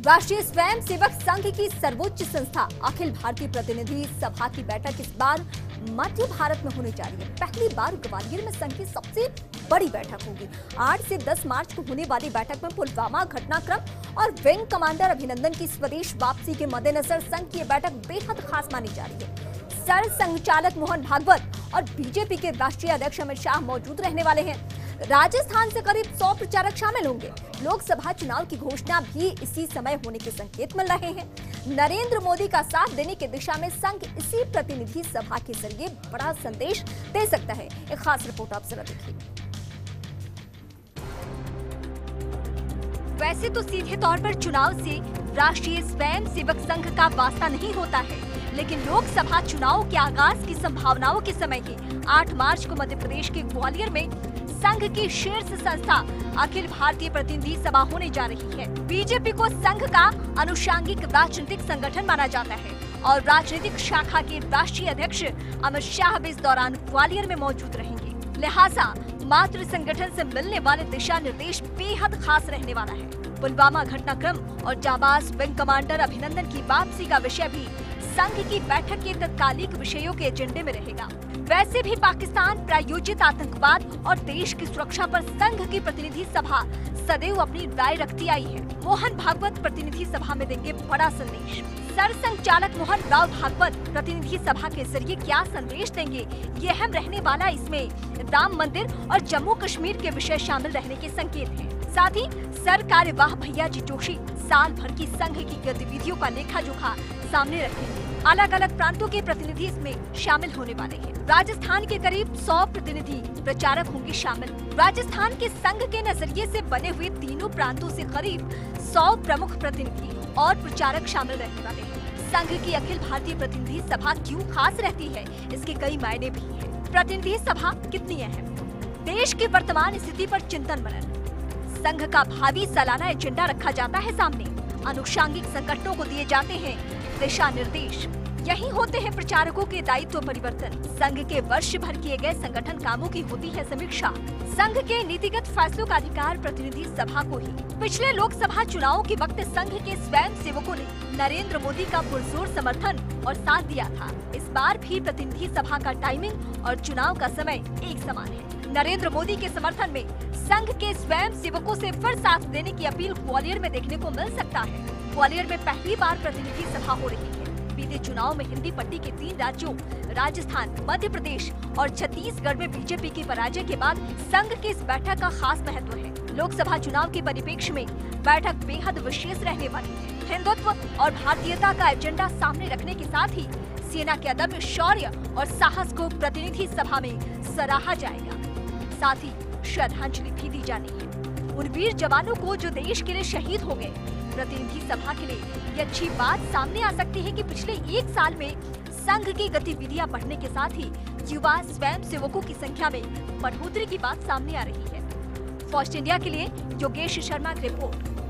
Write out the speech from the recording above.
राष्ट्रीय स्वयंसेवक संघ की सर्वोच्च संस्था अखिल भारतीय प्रतिनिधि सभा की बैठक इस बार मध्य भारत में होने जा रही है। पहली बार ग्वालियर में संघ की सबसे बड़ी बैठक होगी। 8 से 10 मार्च को होने वाली बैठक में पुलवामा घटनाक्रम और विंग कमांडर अभिनंदन की स्वदेश वापसी के मद्देनजर संघ की बैठक बेहद खास मानी जा रही है। सर संचालक मोहन भागवत और बीजेपी के राष्ट्रीय अध्यक्ष अमित शाह मौजूद रहने वाले हैं। राजस्थान से करीब 100 प्रचारक शामिल होंगे। लोकसभा चुनाव की घोषणा भी इसी समय होने के संकेत मिल रहे हैं। नरेंद्र मोदी का साथ देने की दिशा में संघ इसी प्रतिनिधि सभा के जरिए बड़ा संदेश दे सकता है। एक खास रिपोर्ट आप जरा देखिए। वैसे तो सीधे तौर पर चुनाव से राष्ट्रीय स्वयंसेवक संघ का वास्ता नहीं होता है, लेकिन लोकसभा चुनाव के आगाज की संभावनाओं के समय ही 8 मार्च को मध्य प्रदेश के ग्वालियर में संघ की शीर्ष संस्था अखिल भारतीय प्रतिनिधि सभा होने जा रही है। बीजेपी को संघ का अनुषांगिक राजनीतिक संगठन माना जाता है और राजनीतिक शाखा के राष्ट्रीय अध्यक्ष अमित शाह भी इस दौरान ग्वालियर में मौजूद रहेंगे। लिहाजा मातृ संगठन से मिलने वाले दिशा निर्देश बेहद खास रहने वाला है। पुलवामा घटनाक्रम और जाबाज विंग कमांडर अभिनंदन की वापसी का विषय भी संघ की बैठक के तत्कालिक विषयों के एजेंडे में रहेगा। वैसे भी पाकिस्तान प्रायोजित आतंकवाद और देश की सुरक्षा पर संघ की प्रतिनिधि सभा सदैव अपनी राय रखती आई है। मोहन भागवत प्रतिनिधि सभा में देंगे बड़ा संदेश। सर संचालक मोहन राव भागवत प्रतिनिधि सभा के जरिए क्या संदेश देंगे, ये अहम रहने वाला। इसमें राम मंदिर और जम्मू कश्मीर के विषय शामिल रहने के संकेत हैं। साथ ही सर कार्यवाह भैया जी जोशी साल भर की संघ की गतिविधियों का लेखा जोखा सामने रखेंगे। अलग अलग प्रांतों के प्रतिनिधि इसमें शामिल होने वाले हैं। राजस्थान के करीब 100 प्रतिनिधि प्रचारक होंगे शामिल। राजस्थान के संघ के नजरिए से बने हुए तीनों प्रांतों से करीब 100 प्रमुख प्रतिनिधि और प्रचारक शामिल रहने वाले हैं। संघ की अखिल भारतीय प्रतिनिधि सभा क्यों खास रहती है, इसके कई मायने भी हैं। प्रतिनिधि सभा कितनी अहम, देश की वर्तमान स्थिति पर चिंतन मनन, संघ का भावी सालाना एजेंडा रखा जाता है सामने, अनुषांगिक संगठनों को दिए जाते हैं दिशा निर्देश, यही होते हैं प्रचारकों के दायित्व परिवर्तन। संघ के वर्ष भर किए गए संगठन कामों की होती है समीक्षा। संघ के नीतिगत फैसलों का अधिकार प्रतिनिधि सभा को ही। पिछले लोकसभा चुनावों के वक्त संघ के स्वयं सेवकों ने नरेंद्र मोदी का पुरजोर समर्थन और साथ दिया था। इस बार भी प्रतिनिधि सभा का टाइमिंग और चुनाव का समय एक समान है। नरेंद्र मोदी के समर्थन में संघ के स्वयं सेवकों से फिर साथ देने की अपील ग्वालियर में देखने को मिल सकता है। ग्वालियर में पहली बार प्रतिनिधि सभा हो रही है। बीते चुनाव में हिंदी पट्टी के 3 राज्यों राजस्थान, मध्य प्रदेश और छत्तीसगढ़ में बीजेपी की पराजय के बाद संघ की इस बैठक का खास महत्व है। लोकसभा चुनाव के परिप्रेक्ष्य में बैठक बेहद विशेष रहने वाली है। हिंदुत्व और भारतीयता का एजेंडा सामने रखने के साथ ही सेना के अदम्य शौर्य और साहस को प्रतिनिधि सभा में सराहा जाएगा। साथ ही श्रद्धांजलि भी दी जानी है उन वीर जवानों को जो देश के लिए शहीद हो गए। प्रतिनिधि सभा के लिए ये अच्छी बात सामने आ सकती है कि पिछले 1 साल में संघ की गतिविधियां बढ़ने के साथ ही युवा स्वयं सेवकों की संख्या में बढ़ोतरी की बात सामने आ रही है। फर्स्ट इंडिया के लिए योगेश शर्मा की रिपोर्ट।